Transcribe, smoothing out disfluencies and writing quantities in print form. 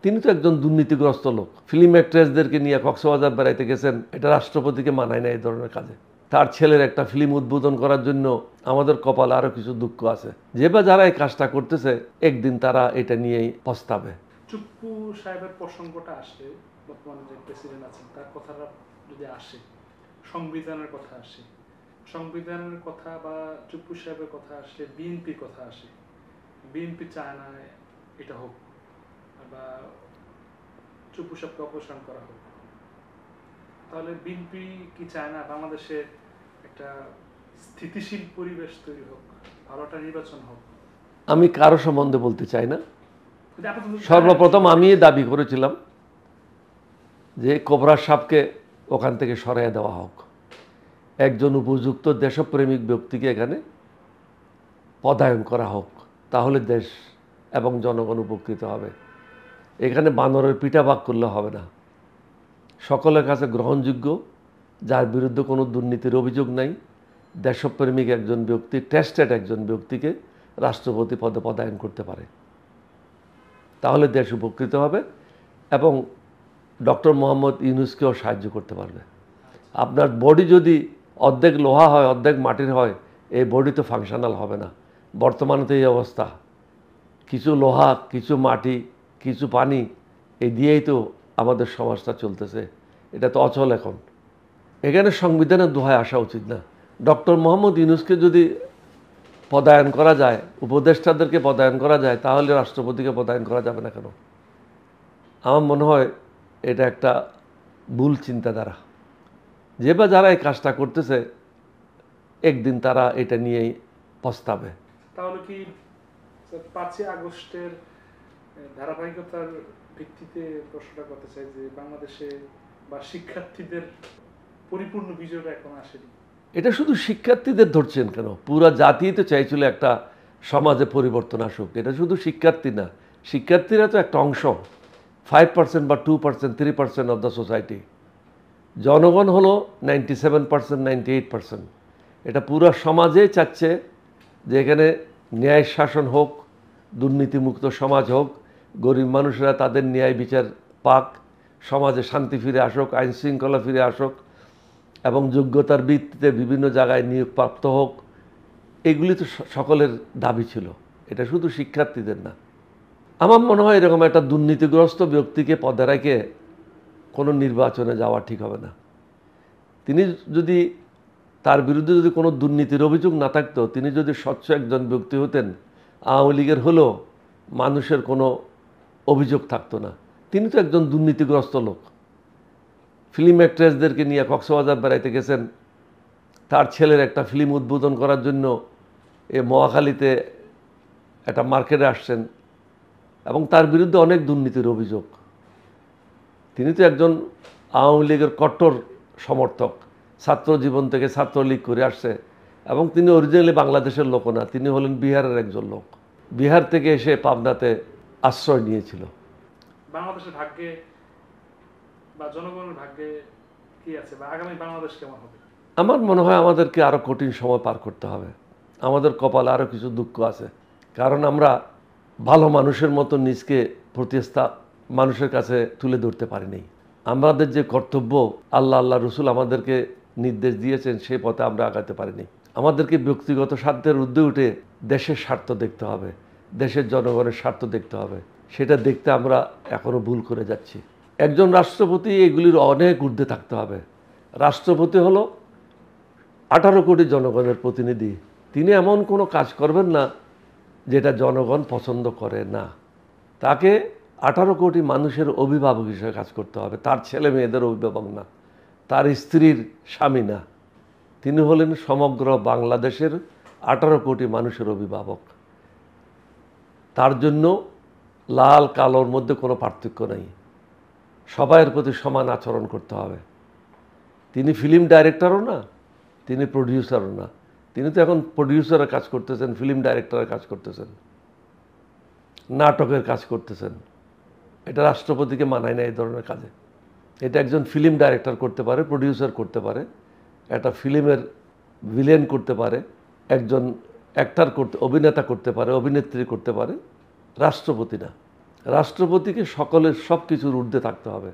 তিনি তো একজন দুর্নীতিগ্রস্ত লোক। ফিল্ম অ্যাক্ট্রেসদেরকে নিয়ে কক্সবাজার বেড়াইতে গেছেন, এটা রাষ্ট্রপতিকে মানায় না এই ধরনের কাজে। তার ছেলের একটা ফিল্ম উদ্বোধন করার জন্য আমাদের কপালে আরও কিছু দুঃখ আছে। যে বা যারা এই কাজটা করতেছে একদিন তারা এটা নিয়েই পস্তাবে। চুপ্পু সাহেবের প্রসঙ্গটা আসে, বর্তমানে যে প্রেসিডেন্ট আছেন তার কথাটা যদি আসে, সংবিধানের কথা আসে, সংবিধানের কথা বা চুপ্পু সাহেবের কথা আসলে বিএনপির কথা আসে। বিএনপি চায় না এটা হোক বা চুপ্পু সাহেবকে অপসারণ করা হোক। তাহলে বিএনপি কি চায় না বাংলাদেশে একটা স্থিতিশীল পরিবেশ তৈরি হোক, ভালো একটা নির্বাচন হোক? আমি কারো সম্বন্ধে বলতে চাই না। সর্বপ্রথম আমি দাবি করেছিলাম যে কোবরার সাহেবকে ওখান থেকে সরাইয়া দেওয়া হোক। একজন উপযুক্ত দেশপ্রেমিক ব্যক্তিকে এখানে পদায়ন করা হোক, তাহলে দেশ এবং জনগণ উপকৃত হবে। এখানে বানরের পিঠা ভাগ করলে হবে না। সকলের কাছে গ্রহণযোগ্য, যার বিরুদ্ধে কোনো দুর্নীতির অভিযোগ নাই, দেশপ্রেমিক একজন ব্যক্তি, টেস্টেড একজন ব্যক্তিকে রাষ্ট্রপতি পদে পদায়ন করতে পারে, তাহলে দেশ উপকৃত হবে এবং ডক্টর মোহাম্মদ ইউনূসকেও সাহায্য করতে পারবে। আপনার বডি যদি অর্ধেক লোহা হয় অর্ধেক মাটির হয়, এই বডি তো ফাংশনাল হবে না। বর্তমানে তো এই অবস্থা, কিছু লোহা, কিছু মাটি, কিছু পানি, এই দিয়েই তো আমাদের সমাজটা চলতেছে। এটা তো অচল এখন। এখানে সংবিধানের দোহায় আসা উচিত না। ডক্টর মোহাম্মদ ইউনূসকে যদি পদায়ন করা যায়, উপদেষ্টাদেরকে পদায়ন করা যায়, তাহলে রাষ্ট্রপতিকে পদায়ন করা যাবে না কেন? আমার মনে হয় এটা একটা ভুল চিন্তাধারা। যে বা যারা এই কাজটা করতেছে একদিন তারা এটা নিয়েই পস্তাবে। তাহলে কি 5ই আগস্টের ধারাবাহিকতার ভিত্তিতে প্রশ্নটা করতে চাই যে বাংলাদেশে বা শিক্ষার্থীদের পরিপূর্ণ বিজয়টা এখন আসেনি? এটা শুধু শিক্ষার্থীদের ধরছেন কেন? পুরো জাতিই তো চাইছিল একটা সমাজে পরিবর্তন আসুক। এটা শুধু শিক্ষার্থী না, শিক্ষার্থীরা তো একটা অংশ, 5% বা 2%, 3% অফ দ্য সোসাইটি। জনগণ হলো 97%, 98%। এটা পুরো সমাজেই চাচ্ছে যে এখানে ন্যায় শাসন হোক, দুর্নীতিমুক্ত সমাজ হোক, গরিব মানুষরা তাদের ন্যায় বিচার পাক, সমাজে শান্তি ফিরে আসুক, আইন শৃঙ্খলা ফিরে আসুক এবং যোগ্যতার ভিত্তিতে বিভিন্ন জায়গায় নিয়োগপ্রাপ্ত হোক। এগুলি তো সকলের দাবি ছিল, এটা শুধু শিক্ষার্থীদের না। আমার মনে হয় এরকম একটা দুর্নীতিগ্রস্ত ব্যক্তিকে পদে রেখে কোনো নির্বাচনে যাওয়া ঠিক হবে না। তিনি যদি, তার বিরুদ্ধে যদি কোনো দুর্নীতির অভিযোগ না থাকতো, তিনি যদি স্বচ্ছ একজন ব্যক্তি হতেন, আওয়ামী লীগের হলেও মানুষের কোনো অভিযোগ থাকতো না। তিনি তো একজন দুর্নীতিগ্রস্ত লোক। ফিল্ম অ্যাক্ট্রেসদেরকে নিয়ে কক্সবাজার বেড়াইতে গেছেন, তার ছেলের একটা ফিল্ম উদ্বোধন করার জন্য মহাখালীতে একটা মার্কেটে আসছেন এবং তার বিরুদ্ধে অনেক দুর্নীতির অভিযোগ। তিনি তো একজন আওয়ামী লীগের কট্টর সমর্থক, ছাত্র জীবন থেকে ছাত্রলীগ করে আসছে এবং তিনি অরিজিনালি বাংলাদেশের লোক না, তিনি হলেন বিহারের একজন লোক। বিহার থেকে এসে পাবনাতে আশ্রয় নিয়েছিল। বাংলাদেশের ভাগ্যে বা জনগণের ভাগ্যে কি আছে বা আগামী বাংলাদেশ কেমন হবে? আমার মনে হয় আমাদেরকে আরও কঠিন সময় পার করতে হবে। আমাদের কপালে আরও কিছু দুঃখ আছে, কারণ আমরা ভালো মানুষের মতো নিজকে প্রতিষ্ঠা মানুষের কাছে তুলে ধরতে পারিনি। আমাদের যে কর্তব্য আল্লাহ রসুল আমাদেরকে নির্দেশ দিয়েছেন, সেই পথে আমরা আগাতে পারিনি। আমাদেরকে ব্যক্তিগত স্বার্থের ঊর্ধ্বে উঠে দেশের স্বার্থ দেখতে হবে, দেশের জনগণের স্বার্থ দেখতে হবে। সেটা দেখতে আমরা এখনও ভুল করে যাচ্ছি। একজন রাষ্ট্রপতি এগুলির অনেক ঊর্ধ্বে থাকতে হবে। রাষ্ট্রপতি হলো 18 কোটি জনগণের প্রতিনিধি। তিনি এমন কোনো কাজ করবেন না যেটা জনগণ পছন্দ করে না। তাকে 18 কোটি মানুষের অভিভাবক হিসেবে কাজ করতে হবে, তার ছেলে মেয়েদের অভিভাবক না, তার স্ত্রীর স্বামী না। তিনি হলেন সমগ্র বাংলাদেশের 18 কোটি মানুষের অভিভাবক। তার জন্য লাল কালোর মধ্যে কোনো পার্থক্য নেই, সবাইয়ের প্রতি সমান আচরণ করতে হবে। তিনি ফিল্ম ডাইরেক্টরও না, তিনি প্রডিউসারও না। তিনি তো এখন প্রডিউসারের কাজ করতেছেন, ফিল্ম ডাইরেক্টরের কাজ করতেছেন, নাটকের কাজ করতেছেন। এটা রাষ্ট্রপতিকে মানায় না এই ধরনের কাজে। এটা একজন ফিল্ম ডাইরেক্টর করতে পারে, প্রডিউসার করতে পারে, একটা ফিল্মের ভিলেন করতে পারে, একজন অ্যাক্টর করতে, অভিনেতা করতে পারে, অভিনেত্রী করতে পারে, রাষ্ট্রপতি না। রাষ্ট্রপতিকে সকলের সব কিছুর ঊর্ধ্বে থাকতে হবে।